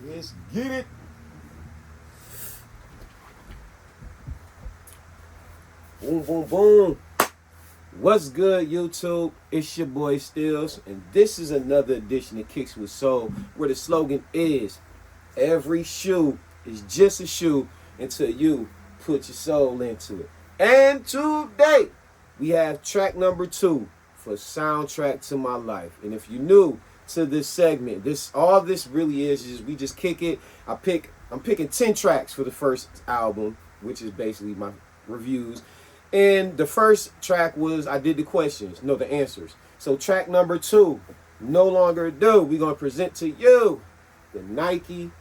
Let's get it. Boom, boom, boom. What's good, YouTube? It's your boy Stills, and this is another edition of Kicks with Soul, where the slogan is, every shoe is just a shoe until you put your soul into it. And today, we have track number 2 for Soundtrack to My Life. And if you're new to this segment, all this really is we just kick it. I'm picking 10 tracks for the first album, which is basically my reviews. And the first track was, I did the answers. So track number 2, no longer ado, we're going to present to you the Nike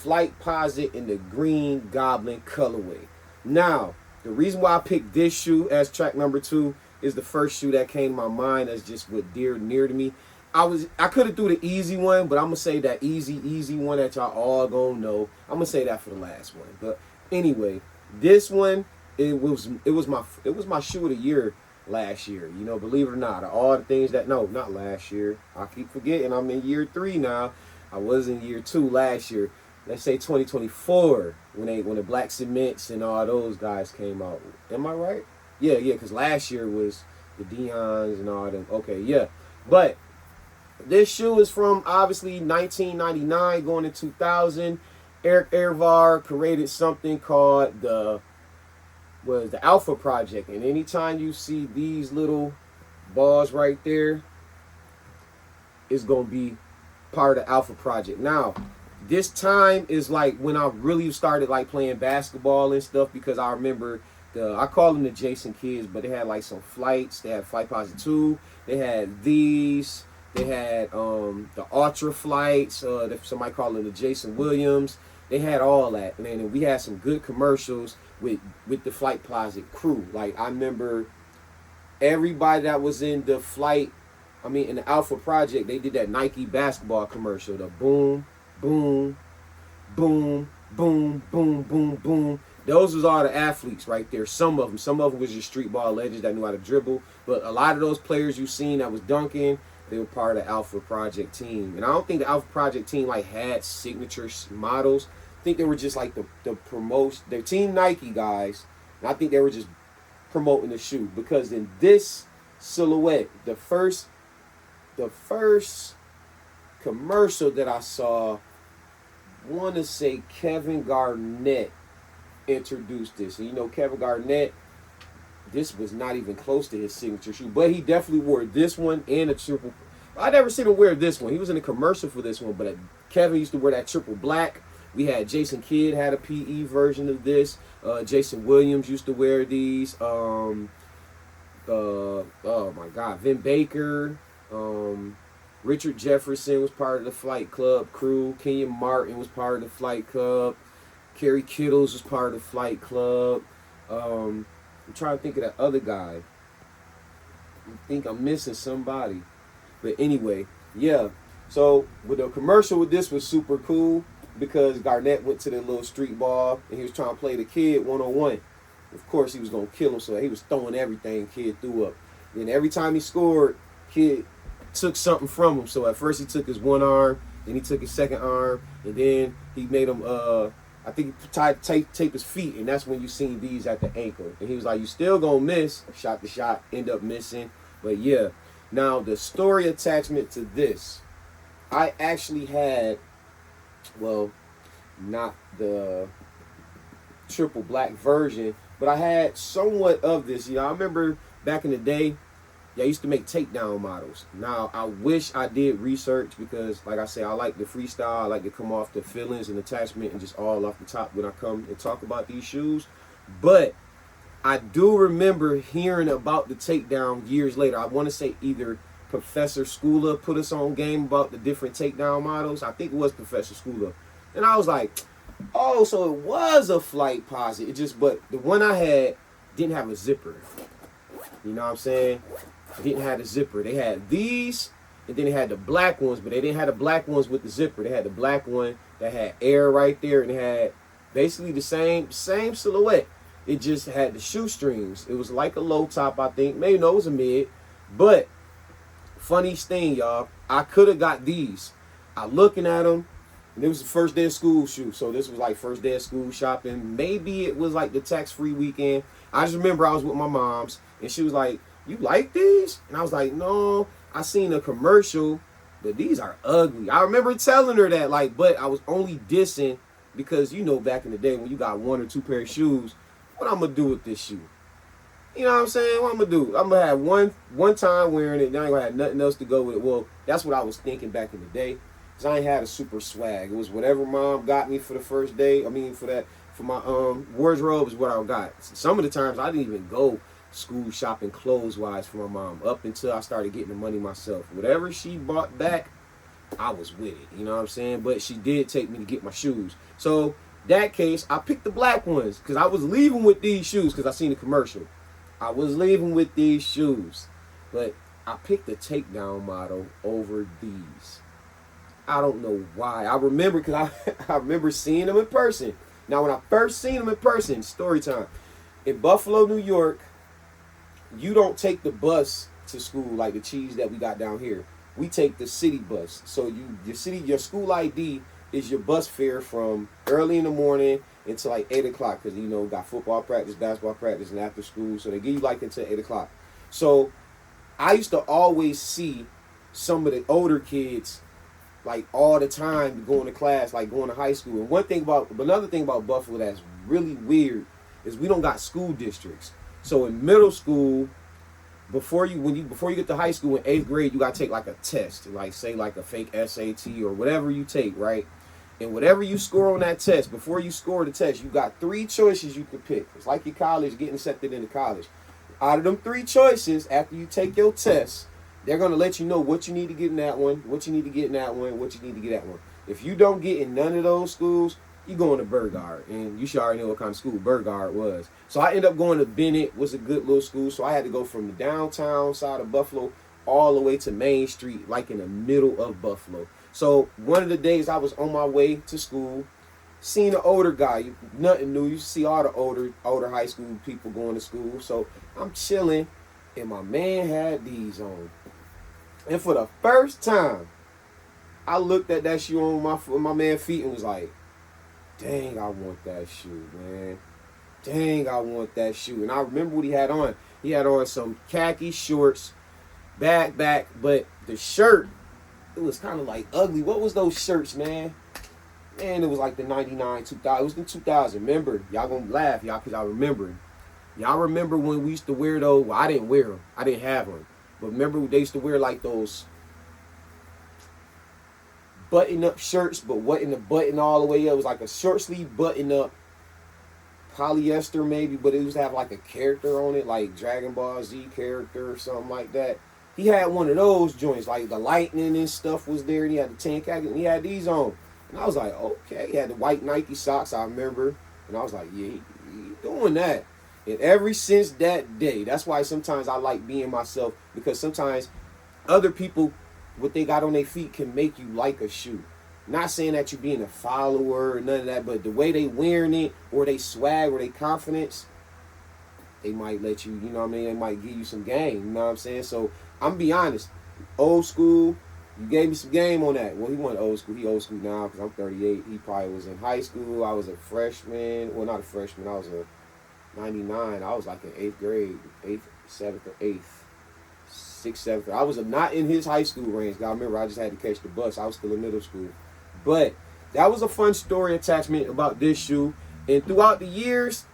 flightposite in the green goblin colorway. Now, the reason why I picked this shoe as track number 2 is the first shoe that came to my mind as just what near to me. I could have threw the easy one, but I'm going to say that easy one that y'all all going to know. I'm going to say that for the last one. But anyway, this one, it was my shoe of the year last year. You know, believe it or not, all the things that, no, not last year. I keep forgetting I'm in year 3 now. I was in year 2 last year. Let's say 2024 when the Black Cements and all those guys came out. Am I right? Yeah, because last year was the Deons and all them. Okay, yeah. But this shoe is from obviously 1999 going to 2000. Eric Ervar created something called the Alpha Project, and anytime you see these little balls right there, it's gonna be part of the Alpha Project. Now, this time is like when I really started like playing basketball and stuff, because I remember I call them the Jason kids, but they had like some flights. They had flightposite 2. They had these. They had the Ultra flights. Somebody called them the Jason Williams. They had all that, and then we had some good commercials with the flightposite crew. Like, I remember everybody that was in the in the Alpha Project, they did that Nike basketball commercial, the boom, boom, boom, boom, boom, boom, boom. Those was all the athletes right there. Some of them was just street ball legends that knew how to dribble. But a lot of those players you seen that was dunking, they were part of the Alpha Project team. And I don't think the Alpha Project team like had signature models. I think they were just like the promotion. They're Team Nike guys. And I think they were just promoting the shoe. Because in this silhouette, the first commercial that I saw, I want to say Kevin Garnett introduced this. And you know, Kevin Garnett, this was not even close to his signature shoe, but he definitely wore this one and a triple. I never seen him wear this one. He was in a commercial for this one, but Kevin used to wear that triple black. We had Jason Kidd had a PE version of this. Jason Williams used to wear these. Oh my God, Vin Baker. Richard Jefferson was part of the Flight Club crew. Kenyon Martin was part of the Flight Club. Kerry Kittles was part of the Flight Club. I'm trying to think of that other guy. I think I'm missing somebody. But anyway, yeah. So with the commercial with this was super cool because Garnett went to the little street ball and he was trying to play the kid one-on-one. Of course, he was going to kill him, so he was throwing everything Kid threw up. Then every time he scored, Kid took something from him. So at first he took his one arm, then he took his second arm, and then he made him, I think he tape his feet, and that's when you seen these at the ankle. And he was like, you still going to miss. Shot the shot, end up missing. But yeah, now the story attachment to this, I actually had, well, not the triple black version, but I had somewhat of this. You know, I remember back in the day, I used to make takedown models. Now, I wish I did research because, like I say, I like the freestyle. I like to come off the feelings and attachment and just all off the top when I come and talk about these shoes. But I do remember hearing about the takedown years later. I want to say either Professor Skula put us on game about the different takedown models. I think it was Professor Skula. And I was like, oh, so it was a flightposite. But the one I had didn't have a zipper. You know what I'm saying? It didn't have a zipper. They had these, and then they had the black ones, but they didn't have the black ones with the zipper. They had the black one that had air right there, and it had basically the same silhouette. It just had the shoestrings. It was like a low top, I think. Maybe no, it was a mid. But funniest thing, y'all, I could have got these. I looking at them. And it was the first day of school shoe. So this was like first day of school shopping. Maybe it was like the tax-free weekend. I just remember I was with my mom's and she was like, "You like these?" And I was like, "No, I seen a commercial, but these are ugly." I remember telling her that, like, but I was only dissing because, you know, back in the day when you got one or two pair of shoes, what I'm gonna do with this shoe? You know what I'm saying? What I'm gonna do? I'm gonna have one time wearing it, then I ain't gonna have nothing else to go with it. Well, that's what I was thinking back in the day. Cause I ain't had a super swag. It was whatever mom got me for the first day. I mean, for my wardrobe is what I got. Some of the times I didn't even go school shopping clothes wise for my mom up until I started getting the money myself. Whatever she bought back, I was with it. You know what I'm saying? But she did take me to get my shoes. So that case, I picked the black ones because I was leaving with these shoes because I seen the commercial. I was leaving with these shoes, but I picked the takedown model over these. I don't know why. I remember because I remember seeing them in person. Now, when I first seen them in person, story time, in Buffalo, New York, you don't take the bus to school like the cheese that we got down here. We take the city bus. So your school ID is your bus fare from early in the morning until like 8 o'clock because, you know, got football practice, basketball practice, and after school. So they give you like until 8 o'clock. So I used to always see some of the older kids like all the time going to class, like going to high school. And another thing about Buffalo that's really weird is we don't got school districts. So in middle school, before you get to high school in 8th grade, you gotta take like a test, like say like a fake SAT or whatever you take, right? And whatever you score on that test, before you score the test, you got 3 choices you could pick. It's like your college, getting accepted into college. Out of them 3 choices, after you take your test, they're going to let you know what you need to get in that one, what you need to get in that one, what you need to get in that one. If you don't get in none of those schools, you're going to Burgard. And you should already know what kind of school Burgard was. So I ended up going to Bennett, was a good little school. So I had to go from the downtown side of Buffalo all the way to Main Street, like in the middle of Buffalo. So one of the days I was on my way to school, seen an older guy, nothing new. You see all the older high school people going to school. So I'm chilling, and my man had these on. And for the first time, I looked at that shoe on my man's feet and was like, dang, I want that shoe, man. Dang, I want that shoe. And I remember what he had on. He had on some khaki shorts, back, but the shirt, it was kind of like ugly. What was those shirts, man? Man, it was like the 99, 2000. It was the 2000. Remember? Y'all gonna laugh, y'all, because I remember. Y'all remember when we used to wear those? Well, I didn't wear them. I didn't have them. But remember they used to wear like those button-up shirts, but wasn't the button all the way up. It was like a short sleeve button-up, polyester maybe, but it used to have like a character on it, like Dragon Ball Z character or something like that. He had one of those joints, like the lightning and stuff was there, and he had the 10 khaki, and he had these on. And I was like, okay. He had the white Nike socks, I remember. And I was like, yeah, he doing that. And ever since that day, that's why sometimes I like being myself, because sometimes other people, what they got on their feet can make you like a shoe. Not saying that you're being a follower or none of that, but the way they wearing it, or they swag, or they confidence, they might let you, you know what I mean? They might give you some game, you know what I'm saying? So I'm be honest, old school, you gave me some game on that. Well, he wasn't old school. He old school now because I'm 38. He probably was in high school. I was a freshman. Well, not a freshman. I was a 99. I was like in 8th grade, 8th, 7th, or 8th, 6th, 7th. I was not in his high school range. I remember I just had to catch the bus. I was still in middle school. But that was a fun story attachment about this shoe. And throughout the years,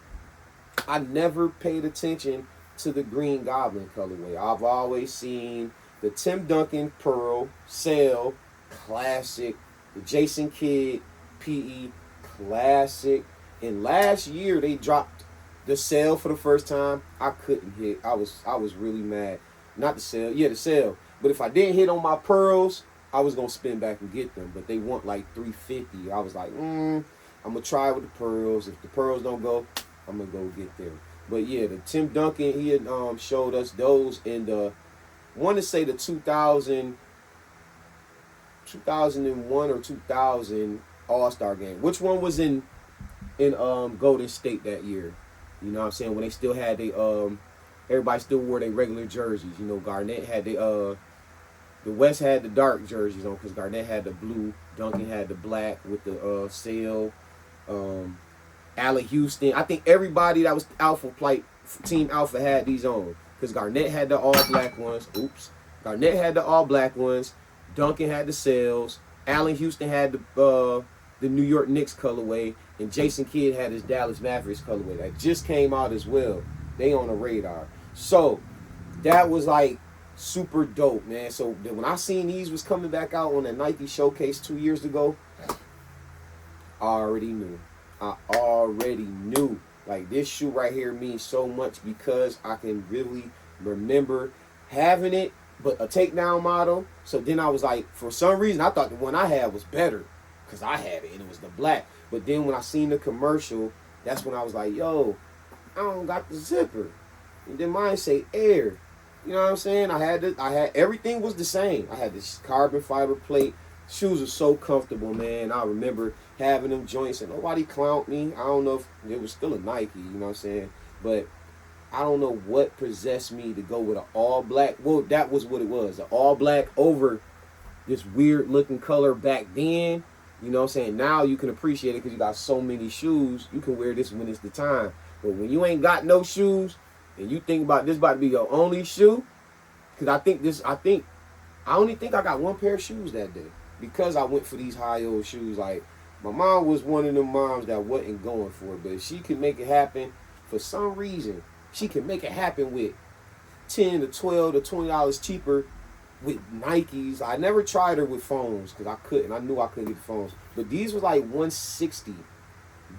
I never paid attention to the green goblin colorway. I've always seen the Tim Duncan Pearl, Sail, classic. The Jason Kidd, PE, classic. And last year, they dropped the Sail for the first time. I couldn't hit. I was really mad. Not the Sail. Yeah, the Sail. But if I didn't hit on my pearls, I was going to spin back and get them. But they want like $350. I was like, I'm going to try with the pearls. If the pearls don't go, I'm going to go get them. But yeah, the Tim Duncan, he had showed us those in the, I want to say the 2001 or 2000 All-Star game. Which one was in Golden State that year? You know what I'm saying? When they still had everybody still wore their regular jerseys. You know, Garnett had the The West had the dark jerseys on because Garnett had the blue, Duncan had the black with the sail. Allen Houston. I think everybody that was Alpha Flight Team Alpha had these on because Garnett had the all black ones. Oops. Garnett had the all black ones. Duncan had the sails. Allen Houston had the New York Knicks colorway, and Jason Kidd had his Dallas Mavericks colorway that just came out as well. They on the radar. So that was like super dope, man. So when I seen these was coming back out on the Nike Showcase 2 years ago, I already knew. Like, this shoe right here means so much because I can really remember having it, but a takedown model. So then I was like, for some reason, I thought the one I had was better because I had it and it was the black. But then when I seen the commercial, that's when I was like, yo, I don't got the zipper. And then mine say air. You know what I'm saying? I had everything was the same. I had this carbon fiber plate. Shoes are so comfortable, man. I remember having them joints and nobody clowned me. I don't know if it was still a Nike, you know what I'm saying? But I don't know what possessed me to go with an all black. Well, that was what it was. An all black over this weird looking color back then. You know what I'm saying? Now you can appreciate it because you got so many shoes. You can wear this when it's the time. But when you ain't got no shoes and you think about this about to be your only shoe, because I only think I got one pair of shoes that day. Because I went for these high old shoes. Like, my mom was one of them moms that wasn't going for it, but if she could make it happen for some reason, she can make it happen with $10 to $12 to $20 cheaper with Nikes. I never tried her with phones because I couldn't. I knew I couldn't get the phones. But these was like $160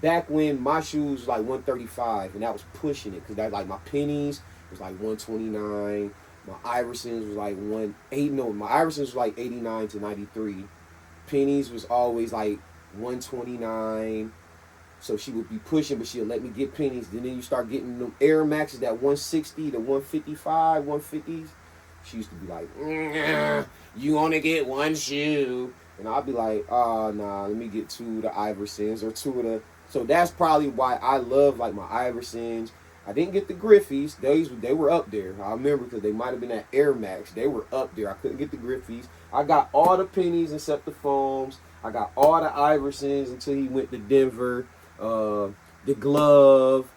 back when my shoes was like $135, and that was pushing it because that, like, my pennies was like $129. My Iversons was like my Iversons was like 89 to 93. Pennies was always like 129. So she would be pushing, but she'll let me get pennies. Then you start getting them Air Maxes, that 160 to 155, 150s. She used to be like, you only get one shoe. And I'll be like, oh, nah, let me get two of the Iversons or two of the... So that's probably why I love, like, my Iversons. I didn't get the Griffies. They were up there. I remember because they might have been at Air Max. They were up there. I couldn't get the Griffies. I got all the pennies except the foams. I got all the Iversons until he went to Denver. The glove.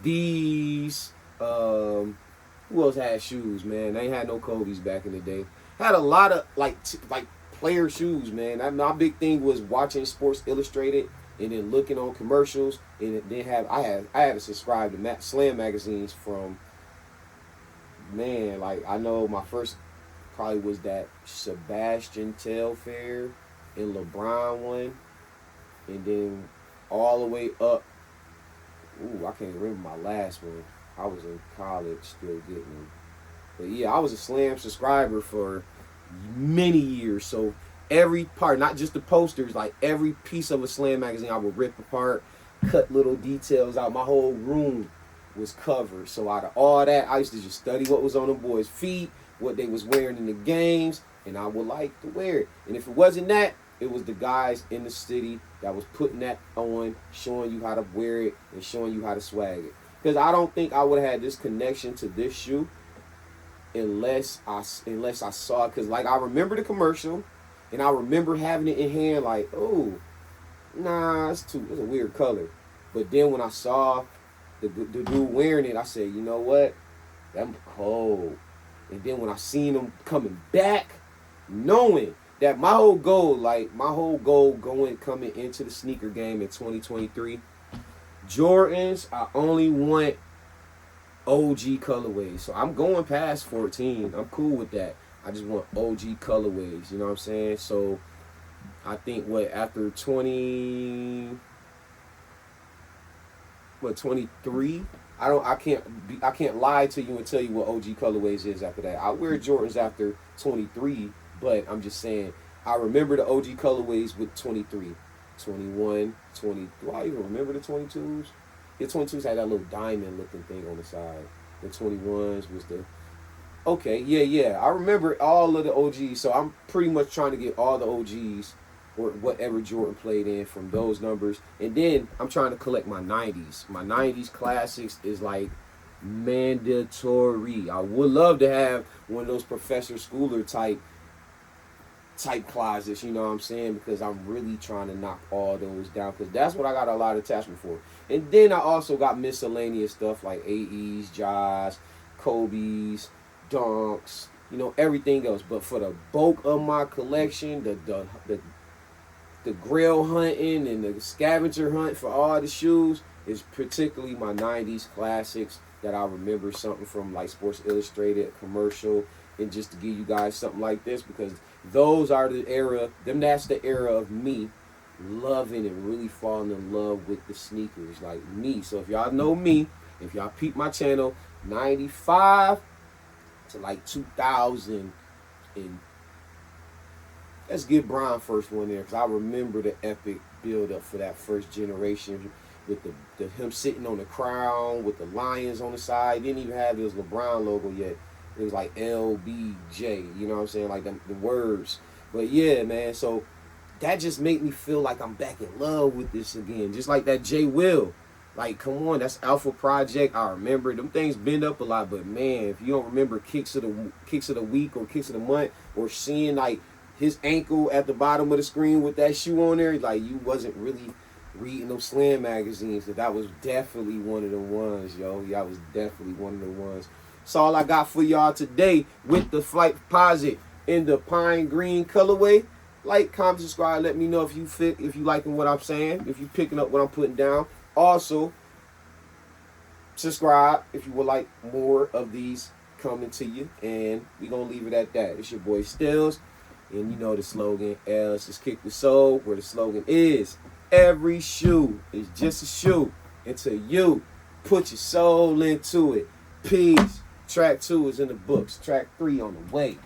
These. Who else had shoes, man? They had no Kobe's back in the day. Had a lot of like player shoes, man. My big thing was watching Sports Illustrated and then looking on commercials, and then I had to subscribe to Slam magazines from, man, like, I know my first probably was that Sebastian Telfair and LeBron one, and then all the way up, I can't remember my last one. I was in college still getting them. But yeah, I was a Slam subscriber for many years, so every part, not just the posters, like every piece of a Slam magazine I would rip apart, cut little details out. My whole room was covered. So out of all that, I used to just study what was on them boys' feet, what they was wearing in the games, and I would like to wear it. And if it wasn't that, it was the guys in the city that was putting that on, showing you how to wear it and showing you how to swag it. Because I don't think I would have had this connection to this shoe unless I saw it. Because, like, I remember the commercial, and I remember having it in hand like, oh, nah, it's a weird color. But then when I saw the dude wearing it, I said, you know what? Them cold. And then when I seen him coming back, knowing that my whole goal coming into the sneaker game in 2023, Jordans, I only want OG colorways. So I'm going past 14. I'm cool with that. I just want OG colorways, you know what I'm saying? So I think after 23, I can't lie to you and tell you what OG colorways is after that. I wear Jordans after 23, but I'm just saying I remember the OG colorways with 23, 21, 20. Do I even remember the 22s? The 22s had that little diamond looking thing on the side. The 21s was the... Okay, yeah. I remember all of the OGs, so I'm pretty much trying to get all the OGs or whatever Jordan played in from those numbers. And then I'm trying to collect my 90s. My 90s classics is like mandatory. I would love to have one of those Professor Schooler type closets, you know what I'm saying? Because I'm really trying to knock all those down, because that's what I got a lot of attachment for. And then I also got miscellaneous stuff like AEs, Jaws, Kobe's, Dunks, you know, everything else. But for the bulk of my collection, the grail hunting and the scavenger hunt for all the shoes is particularly my 90s classics that I remember something from, like Sports Illustrated, commercial, and just to give you guys something like this, because those are the era, that's the era of me loving and really falling in love with the sneakers, like me. So if y'all know me, if y'all peep my channel, 95 to like 2000, and let's get Brian first one there, because I remember the epic build up for that first generation with the him sitting on the crown with the lions on the side. He didn't even have his LeBron logo yet. It was like LBJ, you know what I'm saying? Like the words. But yeah, man, so that just made me feel like I'm back in love with this again. Just like that J Will. Like, come on, that's Alpha Project. I remember them things bend up a lot, but man, if you don't remember kicks of the week or kicks of the month, or seeing like his ankle at the bottom of the screen with that shoe on there, like you wasn't really reading those Slam magazines. That was definitely one of the ones, yo. Yeah, I was definitely one of the ones. That's all I got for y'all today with the flightposite in the pine green colorway. Like, comment, subscribe. Let me know if you liking what I'm saying, if you picking up what I'm putting down. Also, subscribe if you would like more of these coming to you. And we're going to leave it at that. It's your boy Stills. And you know the slogan, else is Kick with Soul, where the slogan is, every shoe is just a shoe until you put your soul into it. Peace. Track 2 is in the books. Track 3 on the way.